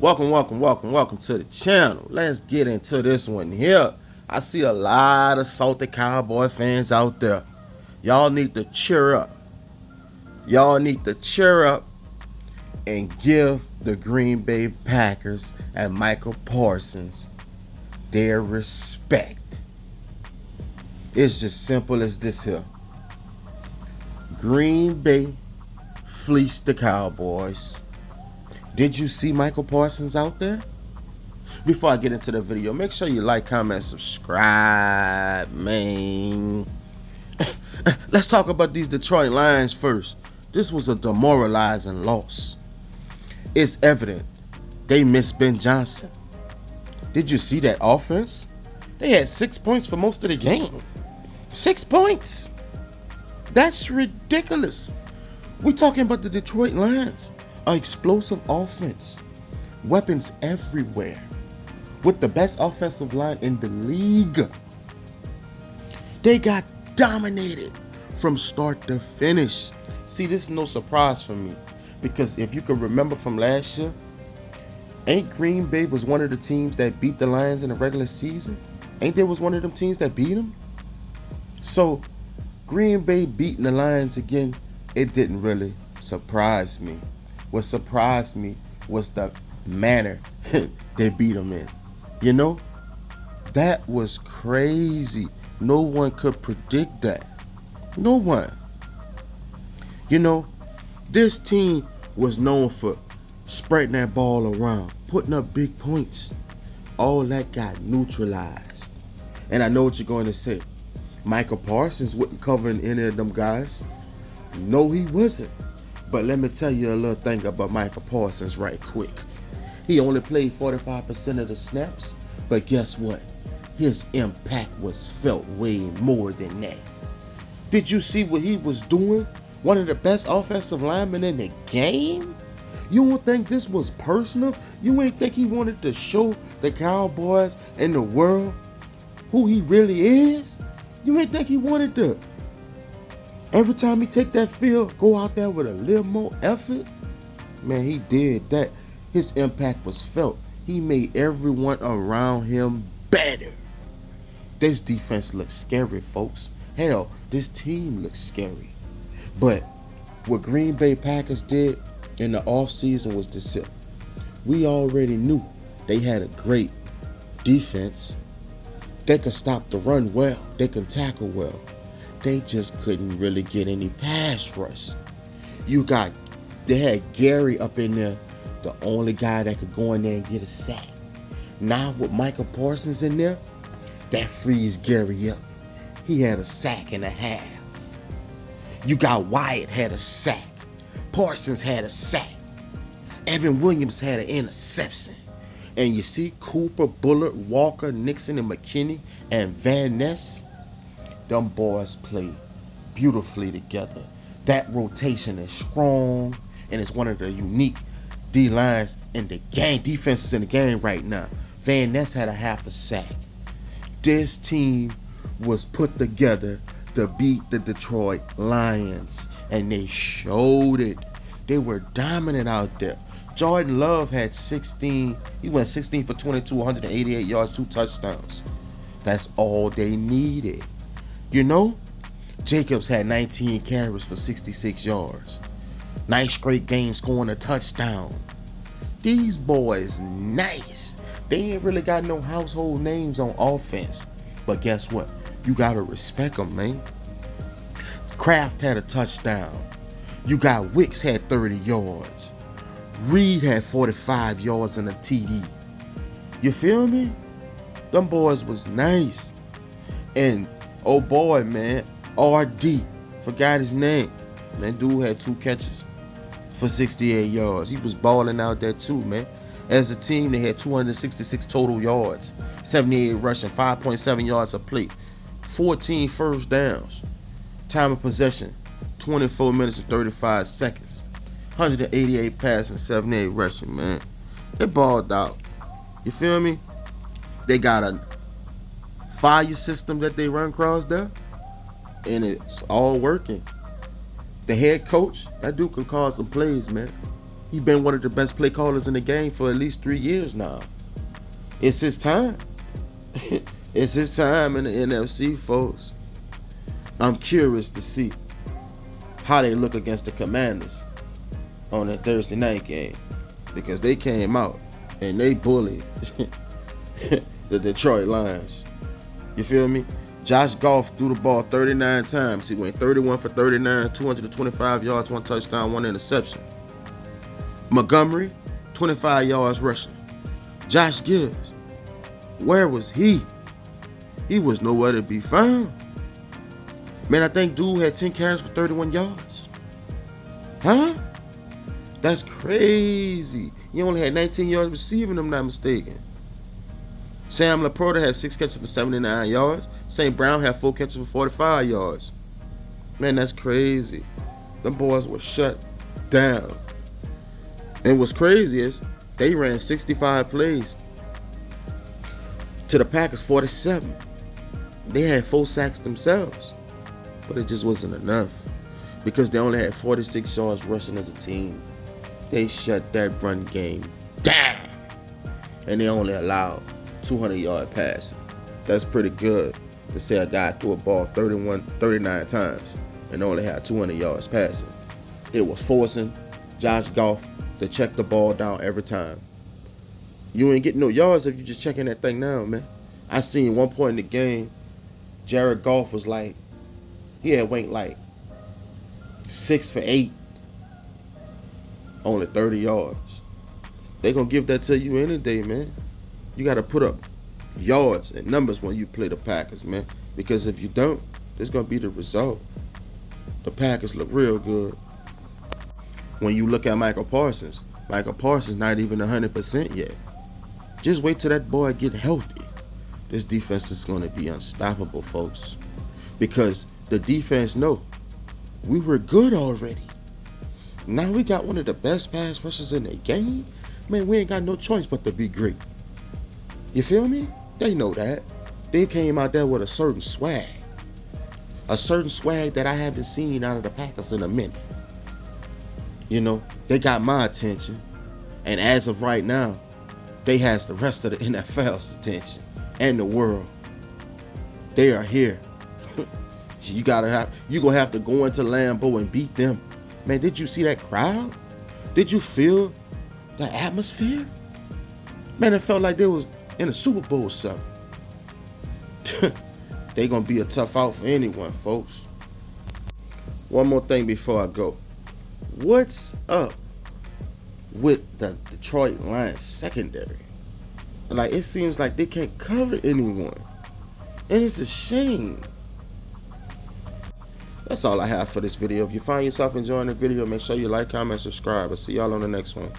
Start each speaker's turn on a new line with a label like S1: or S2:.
S1: Welcome to the channel. Let's get into this one here. I see a lot of salty Cowboy fans out there. Y'all need to cheer up. Y'all need to cheer up and give the Green Bay Packers and Micah Parsons their respect. It's just simple as this here. Green Bay fleeced the Cowboys. Did you see Micah Parsons out there? Before I get into the video, make sure you like, comment, subscribe, man. Let's talk about these Detroit Lions first. This was a demoralizing loss. It's evident they missed Ben Johnson. Did you see that offense? They had 6 points for most of the game. 6 points. That's ridiculous. We're talking about the Detroit Lions. An explosive offense. Weapons everywhere. With the best offensive line in the league. They got dominated from start to finish. See, this is no surprise for me. Because if you can remember from last year, ain't Green Bay was one of the teams that beat the Lions in the regular season? Ain't there was one of them teams that beat them? So, Green Bay beating the Lions again, it didn't really surprise me. What surprised me was the manner they beat them in. You know, that was crazy. No one could predict that. No one. You know, this team was known for spreading that ball around, putting up big points. All that got neutralized. And I know what you're going to say. Micah Parsons wasn't covering any of them guys. No, he wasn't. But let me tell you a little thing about Micah Parsons right quick. He only played 45% of the snaps, but guess what? His impact was felt way more than that. Did you see what he was doing? One of the best offensive linemen in the game? You don't think this was personal? You ain't think he wanted to show the Cowboys and the world who he really is? You ain't think he wanted to, every time he take that field, go out there with a little more effort? Man, he did that. His impact was felt. He made everyone around him better. This defense looks scary, folks. Hell, this team looks scary. But what Green Bay Packers did in the offseason was this here. We already knew they had a great defense. They could stop the run well. They can tackle well. They just couldn't really get any pass rush. They had Gary up in there, the only guy that could go in there and get a sack. Now with Micah Parsons in there, that frees Gary up. He had a sack and a half. You got Wyatt had a sack. Parsons had a sack. Evan Williams had an interception. And you see Cooper, Bullard, Walker, Nixon, and McKinney, and Van Ness, them boys play beautifully together. That rotation is strong, and it's one of the unique D-lines in the game, defenses in the game right now. Van Ness had a half a sack. This team was put together to beat the Detroit Lions, and they showed it. They were dominant out there. Jordan Love had 16. He went 16 for 22, 188 yards, 2 touchdowns. That's all they needed. You know, Jacobs had 19 carries for 66 yards. Nice straight game scoring a touchdown. These boys nice. They ain't really got no household names on offense. But guess what? You gotta respect them, man. Kraft had a touchdown. You got Wicks had 30 yards. Reed had 45 yards and a TD. You feel me? Them boys was nice. And oh boy, man, RD, forgot his name. That dude had 2 catches for 68 yards. He was balling out there too, man. As a team, they had 266 total yards, 78 rushing, 5.7 yards a play, 14 first downs. Time of possession, 24 minutes and 35 seconds. 188 passing, 78 rushing, man. They balled out. You feel me? They got a fire system that they run across there, and it's all working. The head coach, that dude can call some plays, man. He's been one of the best play callers in the game for at least 3 years now. It's his time. It's his time in the NFC, folks. I'm curious to see how they look against the Commanders on that Thursday night game, because they came out and they bullied the Detroit Lions. You feel me? Josh Goff threw the ball 39 times. He went 31 for 39, 225 yards, 1 touchdown, 1 interception. Montgomery, 25 yards rushing. Josh Gibbs, where was he? He was nowhere to be found. Man, I think dude had 10 carries for 31 yards. Huh? That's crazy. He only had 19 yards receiving, if I'm not mistaken. Sam Laporta had 6 catches for 79 yards. St. Brown had 4 catches for 45 yards. Man, that's crazy. Them boys were shut down. And what's crazy is they ran 65 plays to the Packers 47. They had 4 sacks themselves, but it just wasn't enough because they only had 46 yards rushing as a team. They shut that run game down, and they only allowed 200-yard passing. That's pretty good to say a guy threw a ball 39 times and only had 200 yards passing. It was forcing Josh Goff to check the ball down every time. You ain't getting no yards if you just checking that thing down, man. I seen one point in the game, Jared Goff was like, he had went like 6 for 8, only 30 yards. They gonna give that to you any day, man. You gotta put up yards and numbers when you play the Packers, man. Because if you don't, this gonna be the result. The Packers look real good. When you look at Micah Parsons not even 100% yet. Just wait till that boy get healthy. This defense is going to be unstoppable, folks. Because the defense know we were good already. Now we got one of the best pass rushers in the game. Man, we ain't got no choice but to be great. You feel me? They know that. They came out there with a certain swag. A certain swag that I haven't seen out of the Packers in a minute. You know, they got my attention. And as of right now, they has the rest of the NFL's attention and the world. They are here. You gonna have to go into Lambeau and beat them. Man, did you see that crowd? Did you feel the atmosphere? Man, it felt like they was in a Super Bowl or something. They gonna be a tough out for anyone, folks. One more thing before I go. What's up with the Detroit Lions secondary? Like, it seems like they can't cover anyone. And it's a shame. That's all I have for this video. If you find yourself enjoying the video, make sure you like, comment, subscribe. I'll see y'all on the next one.